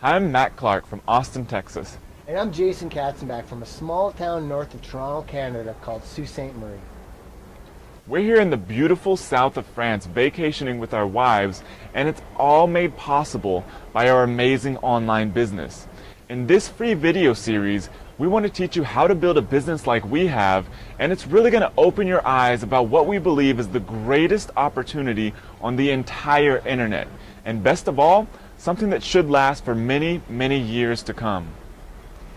Hi, I'm Matt Clark from Austin, Texas. And I'm Jason Katzenbach from a small town north of Toronto, Canada called Sault Ste. Marie. We're here in the beautiful south of France vacationing with our wives, and it's all made possible by our amazing online business. In this free video series, we want to teach you how to build a business like we have, and it's really going to open your eyes about what we believe is the greatest opportunity on the entire internet. And best of all, something that should last for many, many years to come.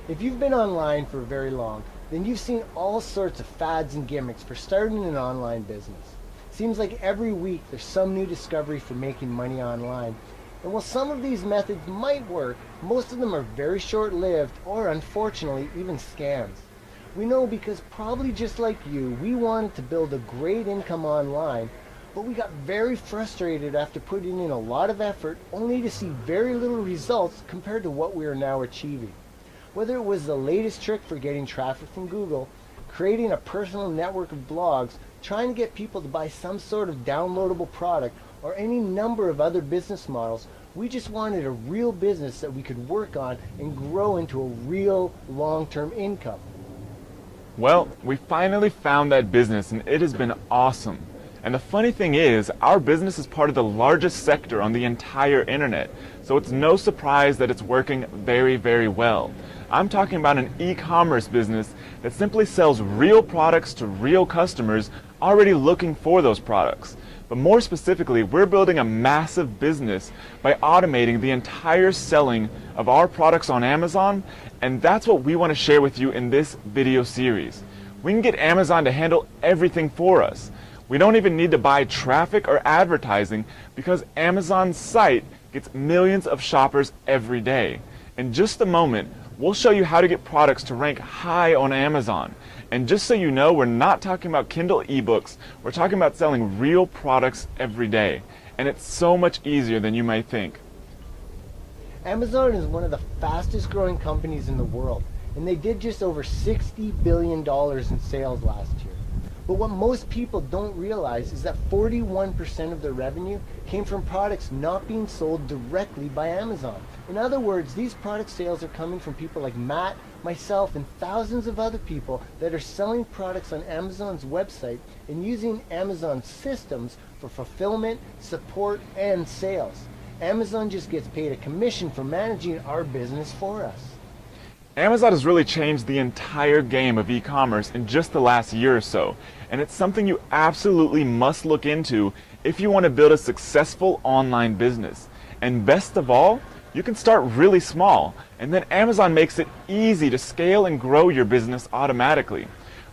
If you've been online for very long, then you've seen all sorts of fads and gimmicks for starting an online business. Seems like every week there's some new discovery for making money online. And while some of these methods might work, most of them are very short-lived or, unfortunately, even scams. We know because, probably just like you, we wanted to build a great income online, but we got very frustrated after putting in a lot of effort only to see very little results compared to what we are now achieving. Whether it was the latest trick for getting traffic from Google, creating a personal network of blogs, trying to get people to buy some sort of downloadable product, or any number of other business models, we just wanted a real business that we could work on and grow into a real long-term income. Well, we finally found that business, and it has been awesome. And the funny thing is, our business is part of the largest sector on the entire internet, so it's no surprise that it's working very, very well. I'm talking about an e-commerce business that simply sells real products to real customers already looking for those products. But more specifically, we're building a massive business by automating the entire selling of our products on Amazon, and that's what we want to share with you in this video series. We can get Amazon to handle everything for us. We don't even need to buy traffic or advertising because Amazon's site gets millions of shoppers every day. In just a moment, we'll show you how to get products to rank high on Amazon. And just so you know, we're not talking about Kindle ebooks, we're talking about selling real products every day. And it's so much easier than you might think. Amazon is one of the fastest growing companies in the world, and they did just over $60 billion in sales last year. But what most people don't realize is that 41% of their revenue came from products not being sold directly by Amazon. In other words, these product sales are coming from people like Matt, myself, and thousands of other people that are selling products on Amazon's website and using Amazon's systems for fulfillment, support, and sales. Amazon just gets paid a commission for managing our business for us. Amazon has really changed the entire game of e-commerce in just the last year or so, and it's something you absolutely must look into if you want to build a successful online business. And best of all, you can start really small, and then Amazon makes it easy to scale and grow your business automatically.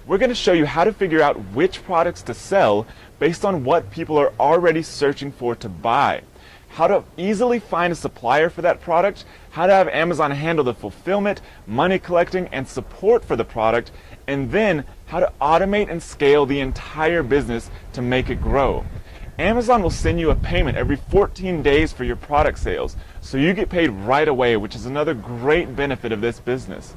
We're going to show you how to figure out which products to sell based on what people are already searching for to buy, how to easily find a supplier for that product, how to have Amazon handle the fulfillment, money collecting, and support for the product, and then how to automate and scale the entire business to make it grow. Amazon will send you a payment every 14 days for your product sales, so you get paid right away, which is another great benefit of this business.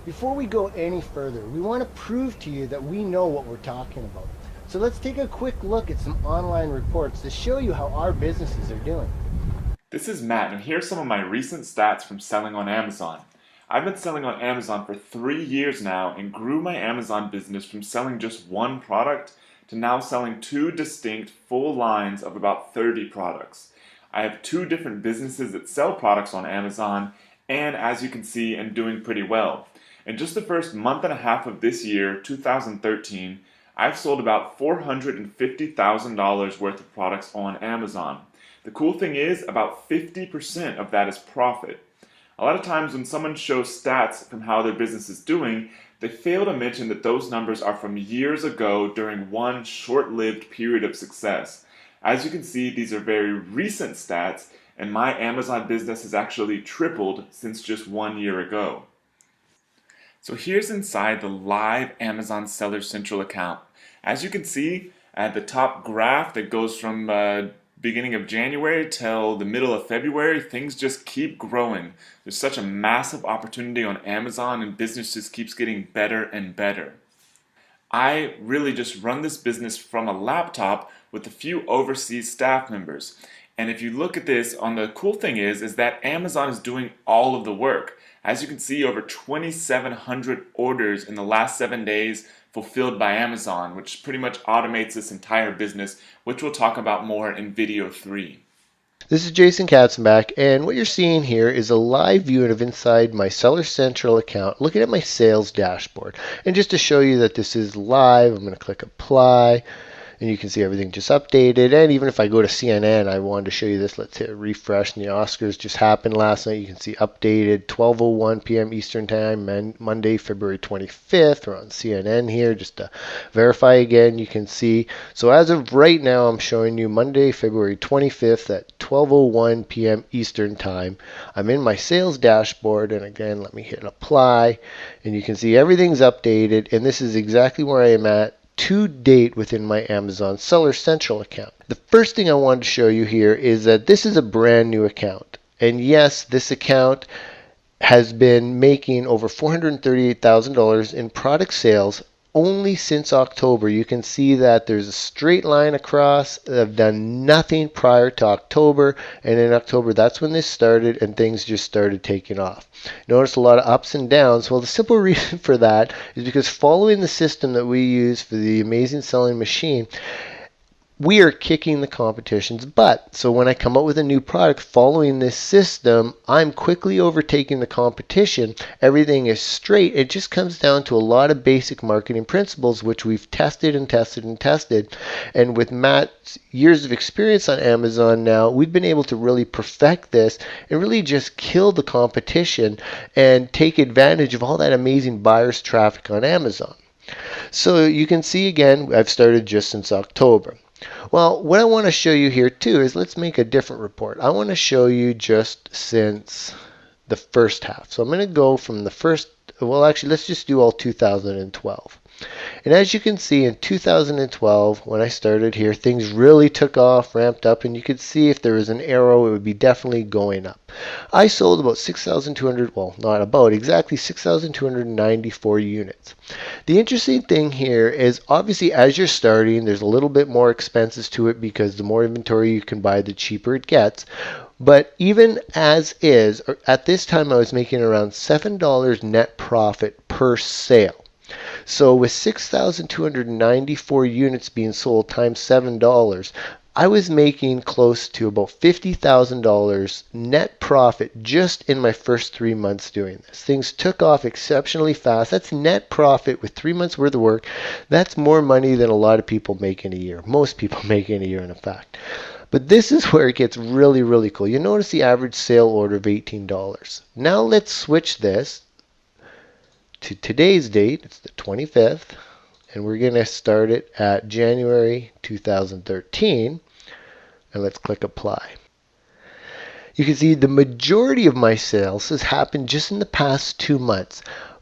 Before we go any further, we want to prove to you that we know what we're talking about. So let's take a quick look at some online reports to show you how our businesses are doing. This is Matt, and here's some of my recent stats from selling on Amazon. I've been selling on Amazon for 3 years now and grew my Amazon business from selling just one product to now selling 2 distinct full lines of about 30 products. I have 2 different businesses that sell products on Amazon, and as you can see, I'm doing pretty well. In just the first month and a half of this year, 2013, I've sold about $450,000 worth of products on Amazon. The cool thing is, about 50% of that is profit. A lot of times when someone shows stats from how their business is doing, they fail to mention that those numbers are from years ago during one short-lived period of success. As you can see, these are very recent stats, and my Amazon business has actually tripled since just 1 year ago. So here's inside the live Amazon Seller Central account. As you can see, at the top graph that goes from beginning of January till the middle of February, things just keep growing. There's such a massive opportunity on Amazon, and business just keeps getting better and better. I really just run this business from a laptop with a few overseas staff members. And if you look at this, the cool thing is that Amazon is doing all of the work. As you can see, over 2,700 orders in the last 7 days fulfilled by Amazon, which pretty much automates this entire business, which we'll talk about more in video 3. This is Jason Katzenbach, and what you're seeing here is a live view of inside my Seller Central account, looking at my sales dashboard. And just to show you that this is live, I'm going to click apply, and you can see everything just updated. And even if I go to CNN, I wanted to show you this. Let's hit refresh, and the Oscars just happened last night. You can see updated 12:01 p.m. Eastern Time, Monday, February 25th. We're on CNN here just to verify again. You can see, so as of right now, I'm showing you Monday, February 25th at 12:01 p.m. Eastern Time. I'm in my sales dashboard, and again, let me hit apply, and you can see everything's updated, and this is exactly where I am at to date within my Amazon Seller Central account. The first thing I wanted to show you here is that this is a brand new account. And yes, this account has been making over $438,000 in product sales only since October. You can see that there's a straight line across. I've done nothing prior to October, and in October that's when this started and things just started taking off. Notice a lot of ups and downs. Well, the simple reason for that is because following the system that we use for the Amazing Selling Machine, we are kicking the competition's butt. So when I come up with a new product following this system, I'm quickly overtaking the competition. Everything is straight. It just comes down to a lot of basic marketing principles, which we've tested and tested and tested. And with Matt's years of experience on Amazon now, we've been able to really perfect this and really just kill the competition and take advantage of all that amazing buyers traffic on Amazon. So you can see again, I've started just since October. Well, what I want to show you here too is let's make a different report. I want to show you just since the first half. So I'm going to go from the first, well actually let's just do all 2012. And as you can see in 2012, when I started here, things really took off, ramped up, and you could see if there was an arrow, it would be definitely going up. I sold about 6,200, well, not about, exactly 6,294 units. The interesting thing here is obviously as you're starting, there's a little bit more expenses to it because the more inventory you can buy, the cheaper it gets. But even as is, at this time I was making around $7 net profit per sale. So with 6,294 units being sold times $7, I was making close to about $50,000 net profit just in my first 3 months doing this. Things took off exceptionally fast. That's net profit with 3 months worth of work. That's more money than a lot of people make in a year. Most people make in a year, in fact. But this is where it gets really, really cool. You notice the average sale order of $18. Now let's switch this to today's date. It's the 25th, and we're going to start it at January 2013, and let's click apply. You can see the majority of my sales has happened just in the past 2 months.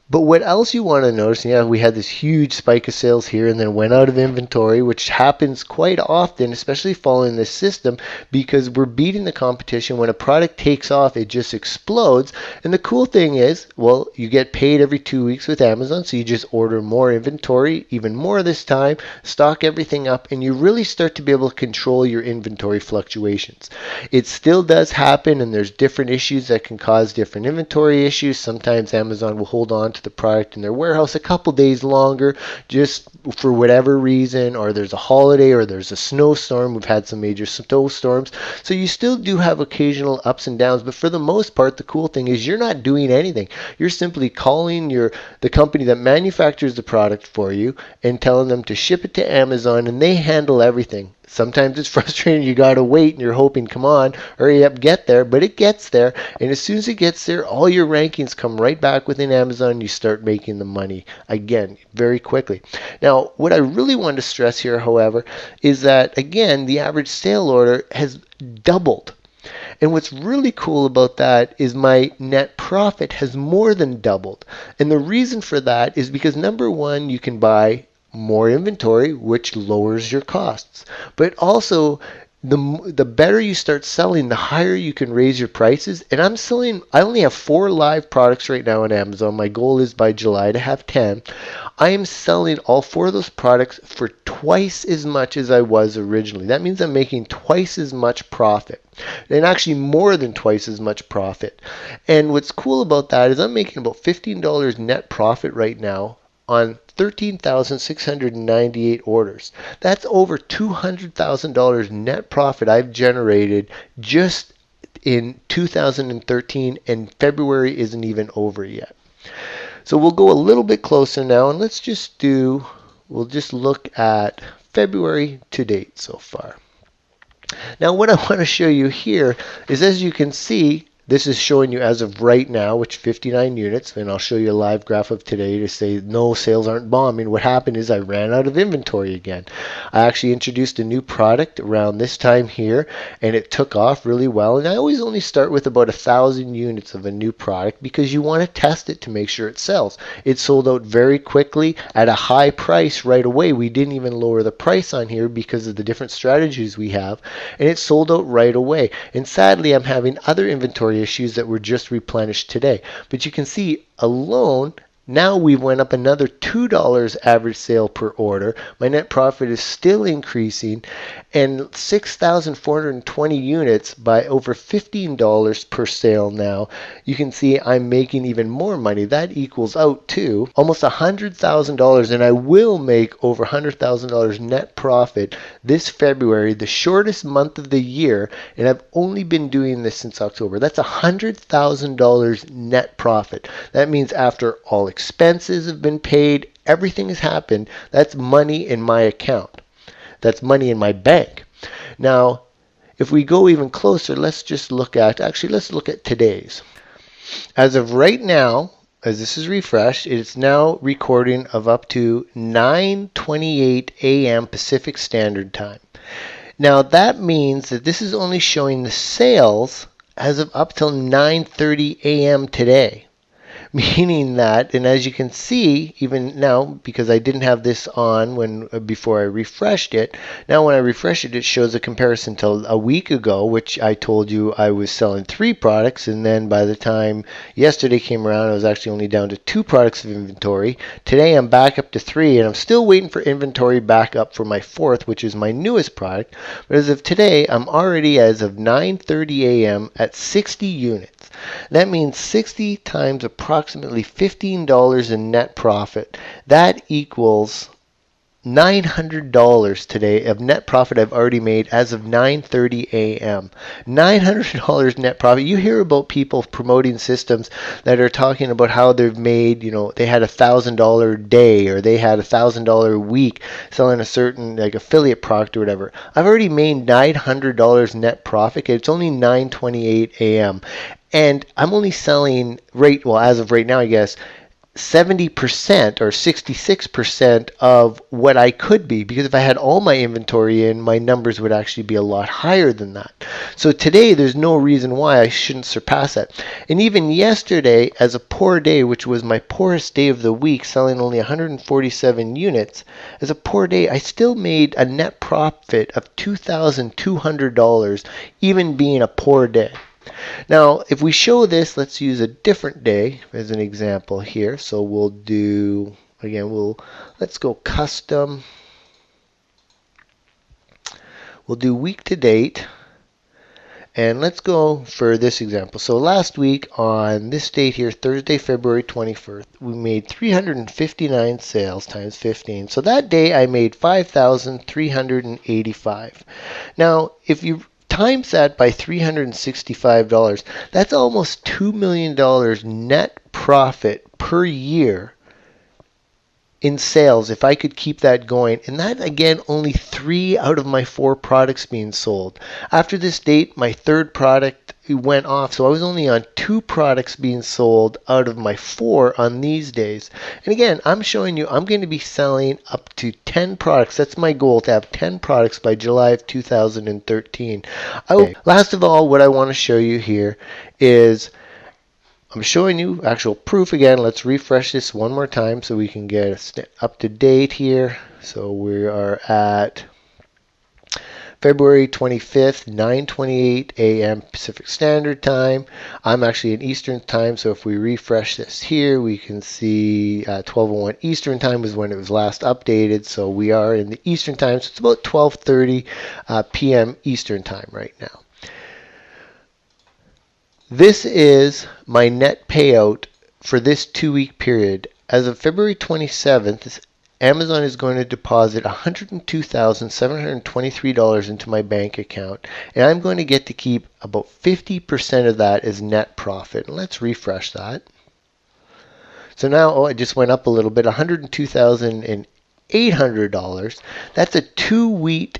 But what else you want to notice, yeah, we had this huge spike of sales here and then went out of inventory, which happens quite often, especially following this system, because we're beating the competition. When a product takes off, it just explodes. And the cool thing is, well, you get paid every 2 weeks with Amazon, so you just order more inventory, even more this time, stock everything up, and you really start to be able to control your inventory fluctuations. It still does happen, and there's different issues that can cause different inventory issues. Sometimes Amazon will hold on to the product in their warehouse a couple days longer just for whatever reason, or there's a holiday, or there's a snowstorm. We've had some major snowstorms, so you still do have occasional ups and downs, but for the most part, the cool thing is you're not doing anything. You're simply calling the company that manufactures the product for you and telling them to ship it to Amazon, and they handle everything. Sometimes it's frustrating. You got to wait and you're hoping, come on, hurry up, get there. But it gets there. And as soon as it gets there, all your rankings come right back within Amazon. You start making the money again very quickly. Now, what I really want to stress here, however, is that, again, the average sale order has doubled. And what's really cool about that is my net profit has more than doubled. And the reason for that is because, number one, you can buy more inventory, which lowers your costs. But also, the better you start selling, the higher you can raise your prices. And I only have 4 live products right now on Amazon. My goal is by July to have 10. I am selling all 4 of those products for twice as much as I was originally. That means I'm making twice as much profit, and actually more than twice as much profit. And what's cool about that is I'm making about $15 net profit right now on 13,698 orders. That's over $200,000 net profit I've generated just in 2013, and February isn't even over yet. So we'll go a little bit closer now, and we'll just look at February to date so far. Now what I want to show you here is, as you can see, this is showing you as of right now, which 59 units, and I'll show you a live graph of today to say no, sales aren't bombing. What happened is I ran out of inventory again. I actually introduced a new product around this time here, and it took off really well. And I always only start with about 1,000 units of a new product because you want to test it to make sure it sells. It sold out very quickly at a high price right away. We didn't even lower the price on here because of the different strategies we have, and it sold out right away. And sadly, I'm having other inventory issues that were just replenished today. But you can see alone, now we went up another $2 average sale per order. My net profit is still increasing, and 6,420 units by over $15 per sale now. You can see I'm making even more money. That equals out to almost $100,000, and I will make over $100,000 net profit this February, the shortest month of the year, and I've only been doing this since October. That's $100,000 net profit. That means after all expenses have been paid, everything has happened. That's money in my account. That's money in my bank. Now, if we go even closer, let's look at today's. As of right now, as this is refreshed, it's now recording of up to 9:28 a.m. Pacific Standard Time. Now that means that this is only showing the sales as of up till 9:30 a.m. today. Meaning that, and as you can see, even now, because I didn't have this on before I refreshed it, now when I refresh it, it shows a comparison to a week ago, which I told you I was selling 3 products, and then by the time yesterday came around, I was actually only down to 2 products of inventory. Today I'm back up to 3, and I'm still waiting for inventory back up for my 4th, which is my newest product. But as of today, I'm already, as of 9:30 a.m., at 60 units. That means 60 times approximately $15 in net profit. That equals $900 today of net profit I've already made as of 9:30 a.m. $900 net profit. You hear about people promoting systems that are talking about how they've made, they had $1,000 day, or they had $1,000 a week selling a certain affiliate product or whatever. I've already made $900 net profit. It's only 9:28 a.m. And I'm only selling as of right now, I guess, 70% or 66% of what I could be, because if I had all my inventory in, my numbers would actually be a lot higher than that. So today, there's no reason why I shouldn't surpass that. And even yesterday, as a poor day, which was my poorest day of the week, selling only 147 units, as a poor day, I still made a net profit of $2,200, even being a poor day. Now, if we show this, let's use a different day as an example here. So we'll do, let's go custom. We'll do week to date. And let's go for this example. So last week on this date here, Thursday, February 21st, we made 359 sales times 15. So that day I made $5,385. Now, if you times that by $365, that's almost $2 million net profit per year in sales if I could keep that going. And that, again, only 3 out of my 4 products being sold. After this date, my 3rd product went off, so I was only on 2 products being sold out of my 4 on these days. And again, I'm showing you I'm going to be selling up to 10 products. That's my goal, to have 10 products by July of 2013. Last of all, what I want to show you here is I'm showing you actual proof again. Let's refresh this one more time so we can get up to date here. So we are at February 25th, 9:28 a.m. Pacific Standard Time. I'm actually in Eastern Time, so if we refresh this here, we can see 12:01 Eastern Time was when it was last updated. So we are in the Eastern Time, so it's about 12:30 p.m. Eastern Time right now. This is my net payout for this 2-week period. As of February 27th, Amazon is going to deposit $102,723 into my bank account, and I'm going to get to keep about 50% of that as net profit. Let's refresh that. So now, it just went up a little bit, $102,800. That's a 2-week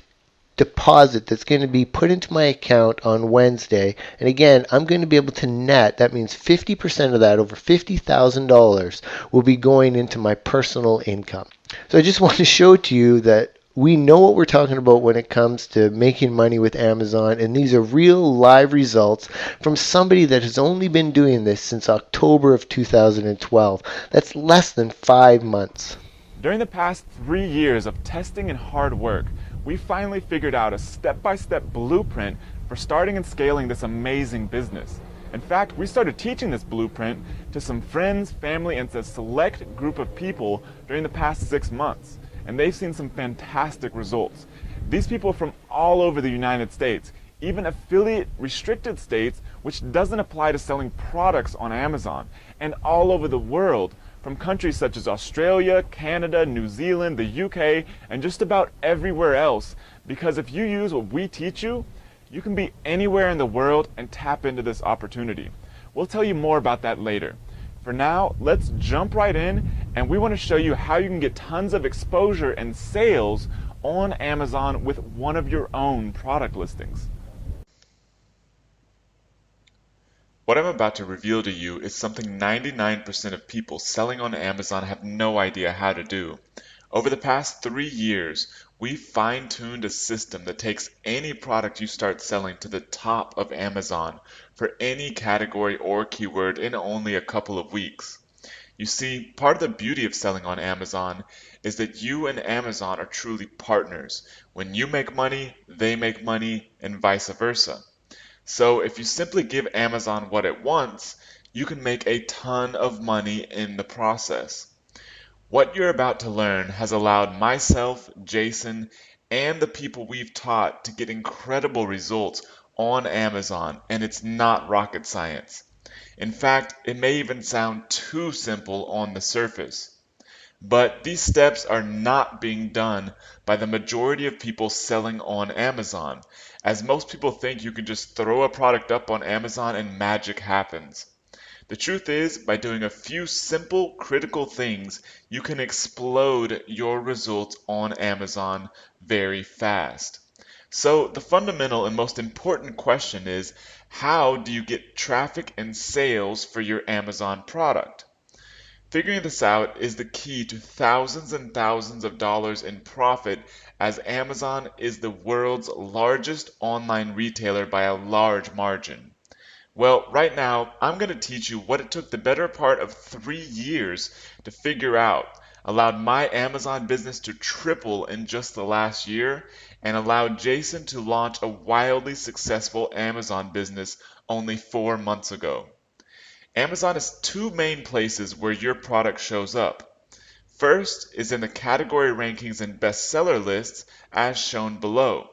deposit that's going to be put into my account on Wednesday. And again, I'm going to be able to net, that means 50% of that, over $50,000, will be going into my personal income. So I just want to show to you that we know what we're talking about when it comes to making money with Amazon, and these are real live results from somebody that has only been doing this since October of 2012. That's less than 5 months. During the past 3 years of testing and hard work, we finally figured out a step-by-step blueprint for starting and scaling this amazing business. In fact, we started teaching this blueprint to some friends, family, and a select group of people during the past 6 months, and they've seen some fantastic results. These people are from all over the United States, even affiliate restricted states, which doesn't apply to selling products on Amazon, and all over the world, from countries such as Australia, Canada, New Zealand, the UK, and just about everywhere else. Because if you use what we teach you, you can be anywhere in the world and tap into this opportunity. We'll tell you more about that later. For now, let's jump right in, and we want to show you how you can get tons of exposure and sales on Amazon with one of your own product listings. What I'm about to reveal to you is something 99% of people selling on Amazon have no idea how to do. Over the past 3 years, we've fine-tuned a system that takes any product you start selling to the top of Amazon for any category or keyword in only a couple of weeks. You see, part of the beauty of selling on Amazon is that you and Amazon are truly partners. When you make money, they make money, and vice versa. So if you simply give Amazon what it wants, you can make a ton of money in the process. What you're about to learn has allowed myself, Jason, and the people we've taught to get incredible results on Amazon, and it's not rocket science. In fact, it may even sound too simple on the surface. But these steps are not being done by the majority of people selling on Amazon, as most people think you can just throw a product up on Amazon and magic happens. The truth is, by doing a few simple, critical things, you can explode your results on Amazon very fast. So the fundamental and most important question is, how do you get traffic and sales for your Amazon product? Figuring this out is the key to thousands and thousands of dollars in profit, as Amazon is the world's largest online retailer by a large margin. Well, right now, I'm going to teach you what it took the better part of 3 years to figure out, allowed my Amazon business to triple in just the last year, and allowed Jason to launch a wildly successful Amazon business only 4 months ago. Amazon has 2 main places where your product shows up. First is in the category rankings and bestseller lists as shown below.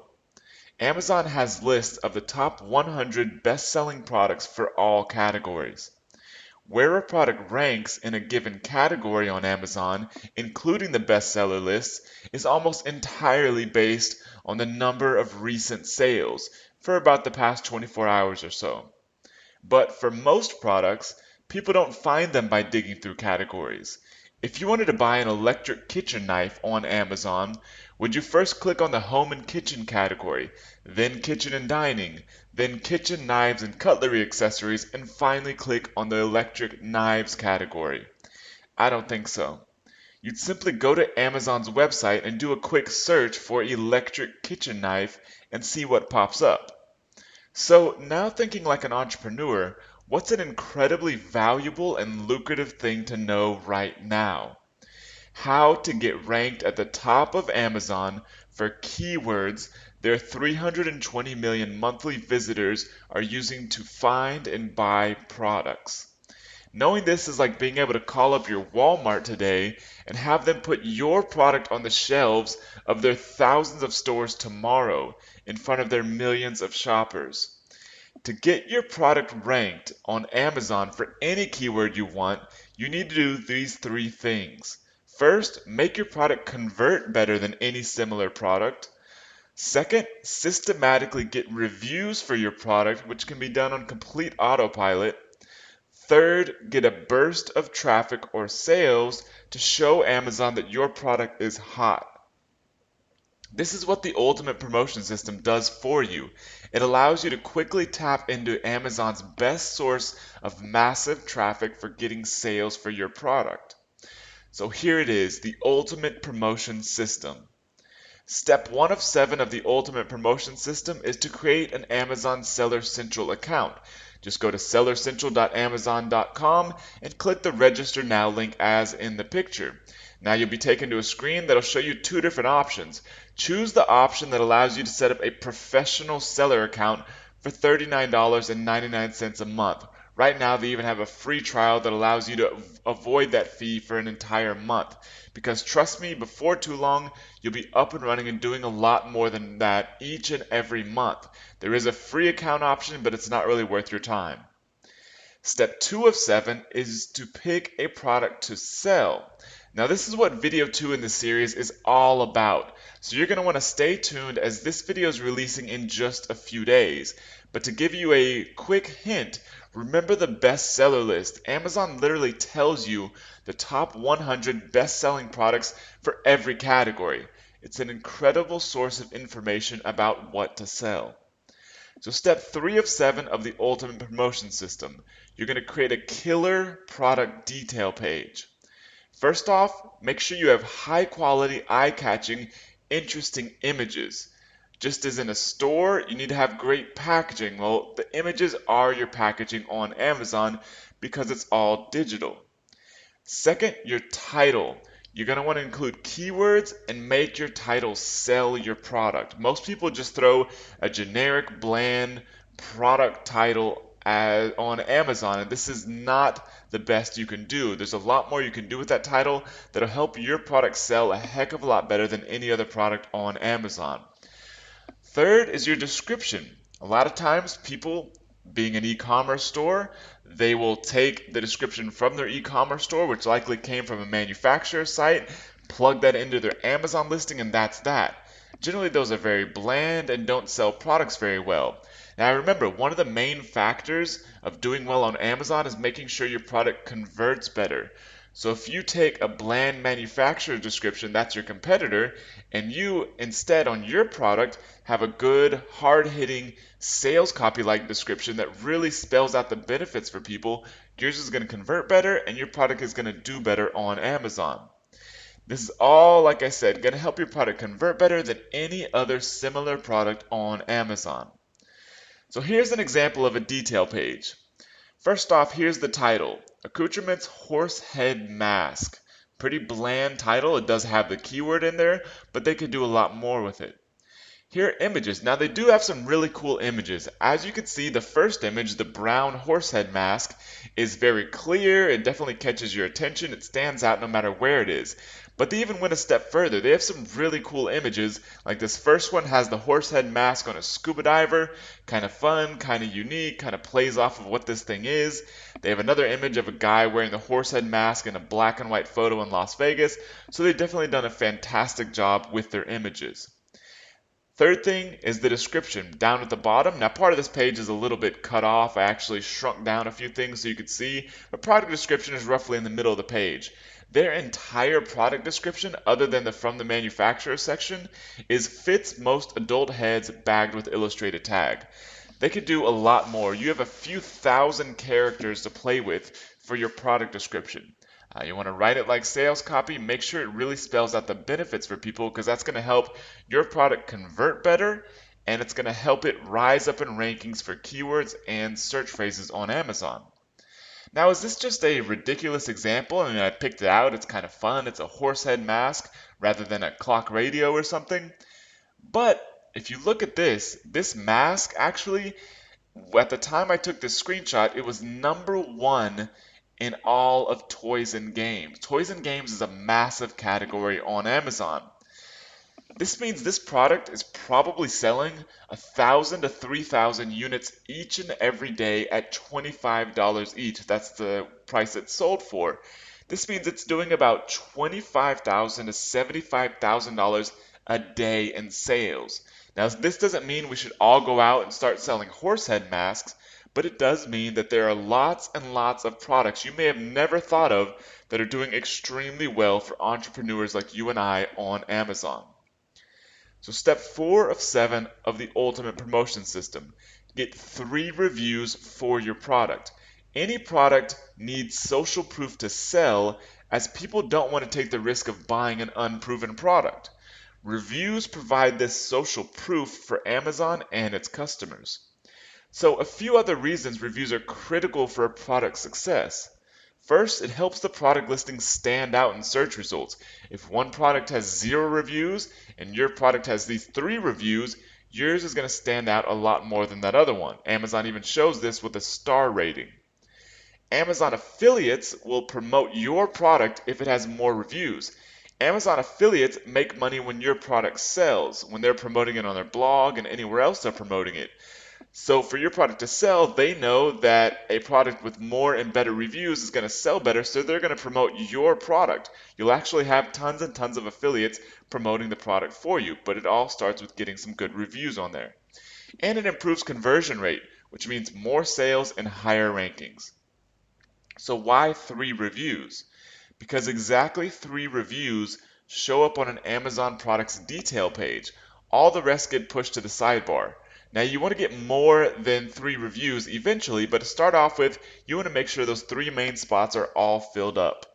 Amazon has lists of the top 100 best-selling products for all categories. Where a product ranks in a given category on Amazon, including the bestseller list, is almost entirely based on the number of recent sales for about the past 24 hours or so. But for most products, people don't find them by digging through categories. If you wanted to buy an electric kitchen knife on Amazon, would you first click on the home and kitchen category, then kitchen and dining, then kitchen knives and cutlery accessories, and finally click on the electric knives category? I don't think so. You'd simply go to Amazon's website and do a quick search for electric kitchen knife and see what pops up. So now, thinking like an entrepreneur, what's an incredibly valuable and lucrative thing to know right now? How to get ranked at the top of Amazon for keywords their 320 million monthly visitors are using to find and buy products. Knowing this is like being able to call up your Walmart today and have them put your product on the shelves of their thousands of stores tomorrow in front of their millions of shoppers. To get your product ranked on Amazon for any keyword you want, you need to do these three things. First, make your product convert better than any similar product. Second, systematically get reviews for your product, which can be done on complete autopilot. Third, get a burst of traffic or sales to show Amazon that your product is hot. This is what the Ultimate Promotion System does for you. It allows you to quickly tap into Amazon's best source of massive traffic for getting sales for your product. So here it is, the Ultimate Promotion System. Step 1 of 7 of the Ultimate Promotion System is to create an Amazon Seller Central account. Just go to sellercentral.amazon.com and click the Register Now link as in the picture. Now you'll be taken to a screen that'll show you two different options. Choose the option that allows you to set up a professional seller account for $39.99 a month. Right now they even have a free trial that allows you to avoid that fee for an entire month. Because trust me, before too long, you'll be up and running and doing a lot more than that each and every month. There is a free account option, but it's not really worth your time. Step 2 of 7 is to pick a product to sell. Now this is what video 2 in the series is all about. So you're going to want to stay tuned as this video is releasing in just a few days. But to give you a quick hint, remember the bestseller list. Amazon literally tells you the top 100 best-selling products for every category. It's an incredible source of information about what to sell. So step 3 of 7 of the Ultimate Promotion System, you're going to create a killer product detail page. First off, make sure you have high quality, eye-catching, interesting images. Just as in a store, you need to have great packaging. Well, the images are your packaging on Amazon because it's all digital. Second, your title. You're going to want to include keywords and make your title sell your product. Most people just throw a generic, bland product title on Amazon, and this is not the best you can do. There's a lot more you can do with that title that'll help your product sell a heck of a lot better than any other product on Amazon. Third is your description. A lot of times people, being an e-commerce store, they will take the description from their e-commerce store, which likely came from a manufacturer site, plug that into their Amazon listing, and that's that. Generally, those are very bland and don't sell products very well. Now remember, one of the main factors of doing well on Amazon is making sure your product converts better. So if you take a bland manufacturer description, that's your competitor, and you instead on your product have a good, hard-hitting sales copy-like description that really spells out the benefits for people, yours is going to convert better and your product is going to do better on Amazon. This is all, like I said, going to help your product convert better than any other similar product on Amazon. So here's an example of a detail page. First off, here's the title, Accoutrements Horse Head Mask. Pretty bland title. It does have the keyword in there, but they could do a lot more with it. Here are images. Now they do have some really cool images. As you can see, the first image, the brown horsehead mask, is very clear. It definitely catches your attention. It stands out no matter where it is. But they even went a step further. They have some really cool images. Like this first one has the horsehead mask on a scuba diver. Kind of fun, kind of unique, kind of plays off of what this thing is. They have another image of a guy wearing the horsehead mask in a black and white photo in Las Vegas. So they've definitely done a fantastic job with their images. Third thing is the description down at the bottom. Now part of this page is a little bit cut off. I actually shrunk down a few things so you could see. The product description is roughly in the middle of the page. Their entire product description, other than the from the manufacturer section, is fits most adult heads bagged with illustrated tag. They could do a lot more. You have a few thousand characters to play with for your product description. You want to write it like sales copy. Make sure it really spells out the benefits for people because that's going to help your product convert better and it's going to help it rise up in rankings for keywords and search phrases on Amazon. Now, is this just a ridiculous example? I mean, I picked it out. It's kind of fun. It's a horsehead mask rather than a clock radio or something. But if you look at this mask actually, at the time I took this screenshot, it was #1 in all of toys and games. Toys and games is a massive category on Amazon. This means this product is probably selling 1,000 to 3,000 units each and every day at $25 each. That's the price it's sold for. This means it's doing about $25,000 to $75,000 a day in sales. Now, this doesn't mean we should all go out and start selling horse head masks, but it does mean that there are lots and lots of products you may have never thought of that are doing extremely well for entrepreneurs like you and I on Amazon. So step 4 of 7 of the ultimate promotion system, get 3 reviews for your product. Any product needs social proof to sell, as people don't want to take the risk of buying an unproven product. Reviews provide this social proof for Amazon and its customers. So a few other reasons reviews are critical for a product's success. First, it helps the product listing stand out in search results. If one product has 0 reviews and your product has these 3 reviews, yours is going to stand out a lot more than that other one. Amazon even shows this with a star rating. Amazon affiliates will promote your product if it has more reviews. Amazon affiliates make money when your product sells, when they're promoting it on their blog and anywhere else they're promoting it. So for your product to sell, they know that a product with more and better reviews is going to sell better, so they're going to promote your product. You'll actually have tons and tons of affiliates promoting the product for you, but it all starts with getting some good reviews on there. And it improves conversion rate, which means more sales and higher rankings. So why 3 reviews? Because exactly 3 reviews show up on an Amazon product's detail page. All the rest get pushed to the sidebar. Now you want to get more than 3 reviews eventually, but to start off with, you want to make sure those 3 main spots are all filled up.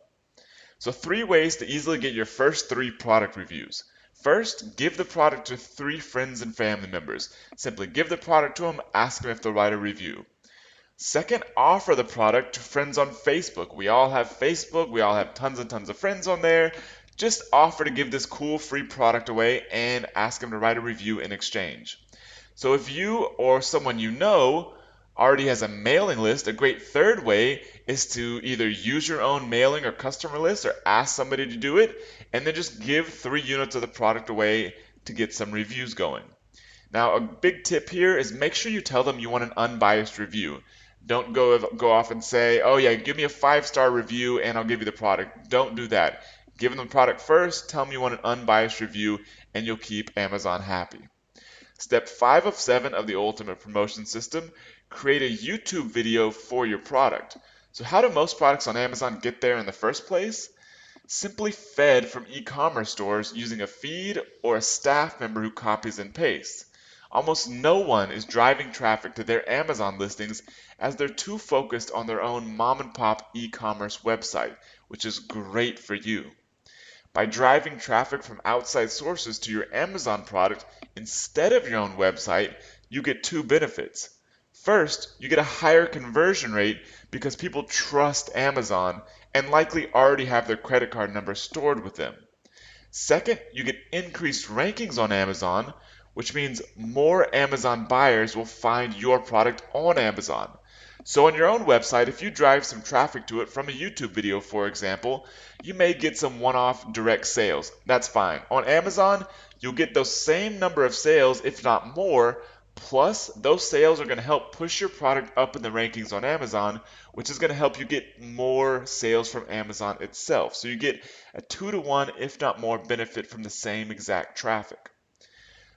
So 3 ways to easily get your first 3 product reviews. First, give the product to 3 friends and family members. Simply give the product to them, ask them if they'll write a review. Second, offer the product to friends on Facebook. We all have Facebook, we all have tons and tons of friends on there. Just offer to give this cool free product away and ask them to write a review in exchange. So if you or someone you know already has a mailing list, a great third way is to either use your own mailing or customer list or ask somebody to do it, and then just give 3 units of the product away to get some reviews going. Now, a big tip here is make sure you tell them you want an unbiased review. Don't go off and say, oh yeah, give me a 5-star review and I'll give you the product. Don't do that. Give them the product first, tell them you want an unbiased review, and you'll keep Amazon happy. Step 5 of 7 of the ultimate promotion system, create a YouTube video for your product. So how do most products on Amazon get there in the first place? Simply fed from e-commerce stores using a feed or a staff member who copies and pastes. Almost no one is driving traffic to their Amazon listings as they're too focused on their own mom and pop e-commerce website, which is great for you. By driving traffic from outside sources to your Amazon product instead of your own website, you get 2 benefits. First, you get a higher conversion rate because people trust Amazon and likely already have their credit card number stored with them. Second, you get increased rankings on Amazon, which means more Amazon buyers will find your product on Amazon. So on your own website, if you drive some traffic to it from a YouTube video, for example, you may get some one-off direct sales. That's fine. On Amazon, you'll get those same number of sales, if not more, plus those sales are going to help push your product up in the rankings on Amazon, which is going to help you get more sales from Amazon itself. So you get a 2-to-1, if not more, benefit from the same exact traffic.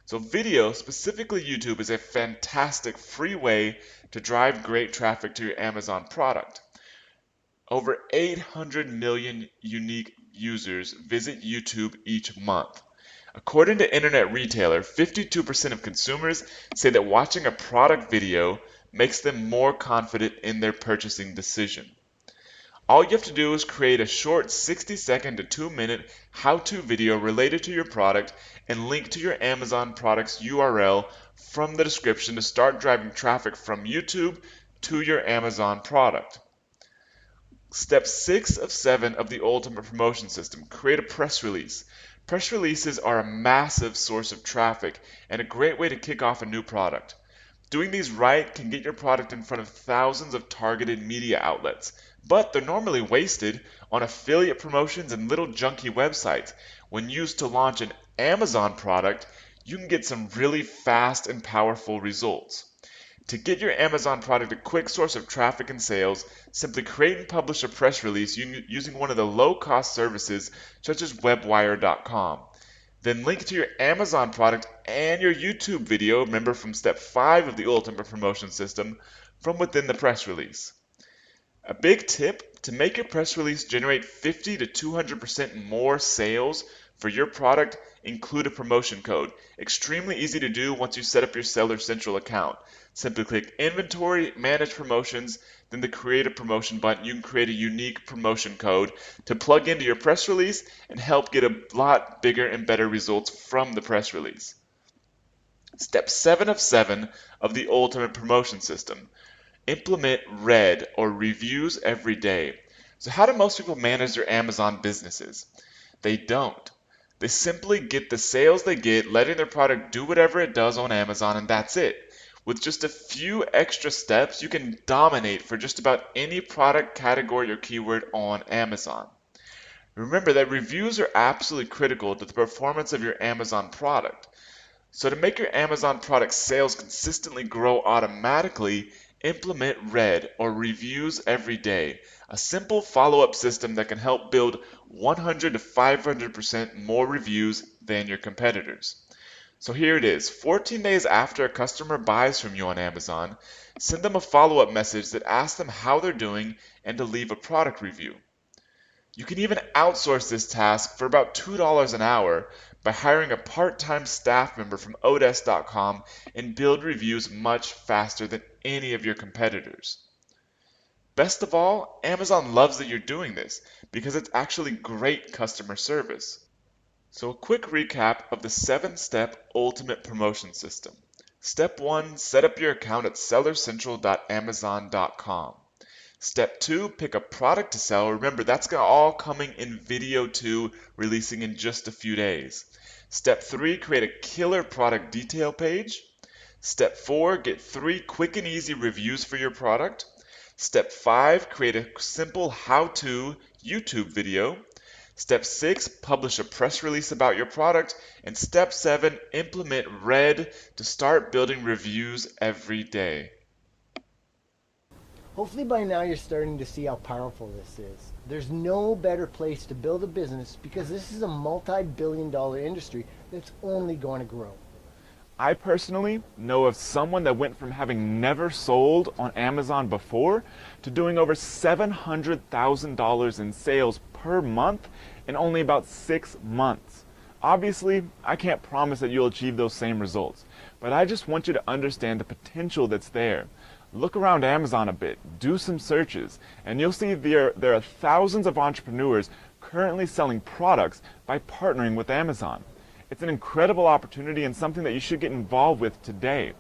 So video, specifically YouTube, is a fantastic free way to drive great traffic to your Amazon product. Over 800 million unique users visit YouTube each month. According to Internet Retailer, 52% of consumers say that watching a product video makes them more confident in their purchasing decision. All you have to do is create a short 60-second to 2-minute how-to video related to your product and link to your Amazon product's URL from the description to start driving traffic from YouTube to your Amazon product. Step 6 of 7 of the ultimate promotion system, create a press release. Press releases are a massive source of traffic and a great way to kick off a new product. Doing these right can get your product in front of thousands of targeted media outlets, but they're normally wasted on affiliate promotions and little junky websites. When used to launch an Amazon product, you can get some really fast and powerful results. To get your Amazon product a quick source of traffic and sales, simply create and publish a press release using one of the low-cost services such as webwire.com. Then link to your Amazon product and your YouTube video, remember from step 5 of the Ultimate Promotion System, from within the press release. A big tip: to make your press release generate 50 to 200% more sales for your product, include a promotion code. Extremely easy to do once you set up your Seller Central account. Simply click Inventory, Manage Promotions, then the Create a Promotion button. You can create a unique promotion code to plug into your press release and help get a lot bigger and better results from the press release. Step 7 of 7 of the Ultimate Promotion System. Implement RED, or reviews every day. So how do most people manage their Amazon businesses? They don't. They simply get the sales they get, letting their product do whatever it does on Amazon, and that's it. With just a few extra steps, you can dominate for just about any product, category, or keyword on Amazon. Remember that reviews are absolutely critical to the performance of your Amazon product. So to make your Amazon product sales consistently grow automatically, implement RED, or reviews every day, a simple follow-up system that can help build 100 to 500% more reviews than your competitors. So here it is: 14 days after a customer buys from you on Amazon, send them a follow-up message that asks them how they're doing and to leave a product review. You can even outsource this task for about $2 an hour by hiring a part-time staff member from Odesk.com and build reviews much faster than any of your competitors. Best of all, Amazon loves that you're doing this because it's actually great customer service. So a quick recap of the 7-step Ultimate Promotion System. Step 1, set up your account at sellercentral.amazon.com. Step 2, pick a product to sell. Remember, that's all coming in video 2, releasing in just a few days. Step 3, create a killer product detail page. Step 4, get 3 quick and easy reviews for your product. Step 5, create a simple how-to YouTube video. Step 6, publish a press release about your product. And Step 7, implement RED to start building reviews every day. Hopefully by now you're starting to see how powerful this is. There's no better place to build a business because this is a multi-billion-dollar industry that's only going to grow. I personally know of someone that went from having never sold on Amazon before to doing over $700,000 in sales per month in only about 6 months. Obviously, I can't promise that you'll achieve those same results, but I just want you to understand the potential that's there. Look around Amazon a bit, do some searches, and you'll see there are thousands of entrepreneurs currently selling products by partnering with Amazon. It's an incredible opportunity and something that you should get involved with today.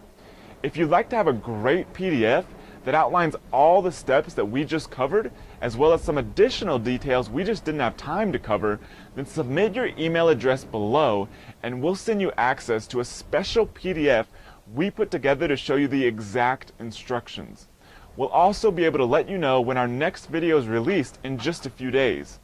If you'd like to have a great PDF that outlines all the steps that we just covered, as well as some additional details we just didn't have time to cover, then submit your email address below and we'll send you access to a special PDF we put together to show you the exact instructions. We'll also be able to let you know when our next video is released in just a few days.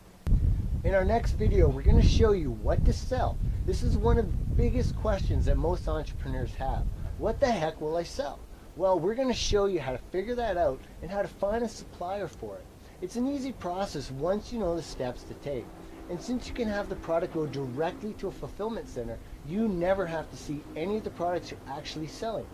In our next video, we're going to show you what to sell. This is one of the biggest questions that most entrepreneurs have. What the heck will I sell? Well, we're going to show you how to figure that out and how to find a supplier for it. It's an easy process once you know the steps to take. And since you can have the product go directly to a fulfillment center, you never have to see any of the products you're actually selling.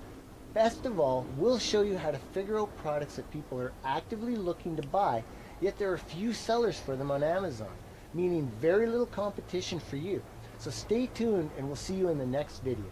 Best of all, we'll show you how to figure out products that people are actively looking to buy, yet there are few sellers for them on Amazon, meaning very little competition for you. So stay tuned and we'll see you in the next video.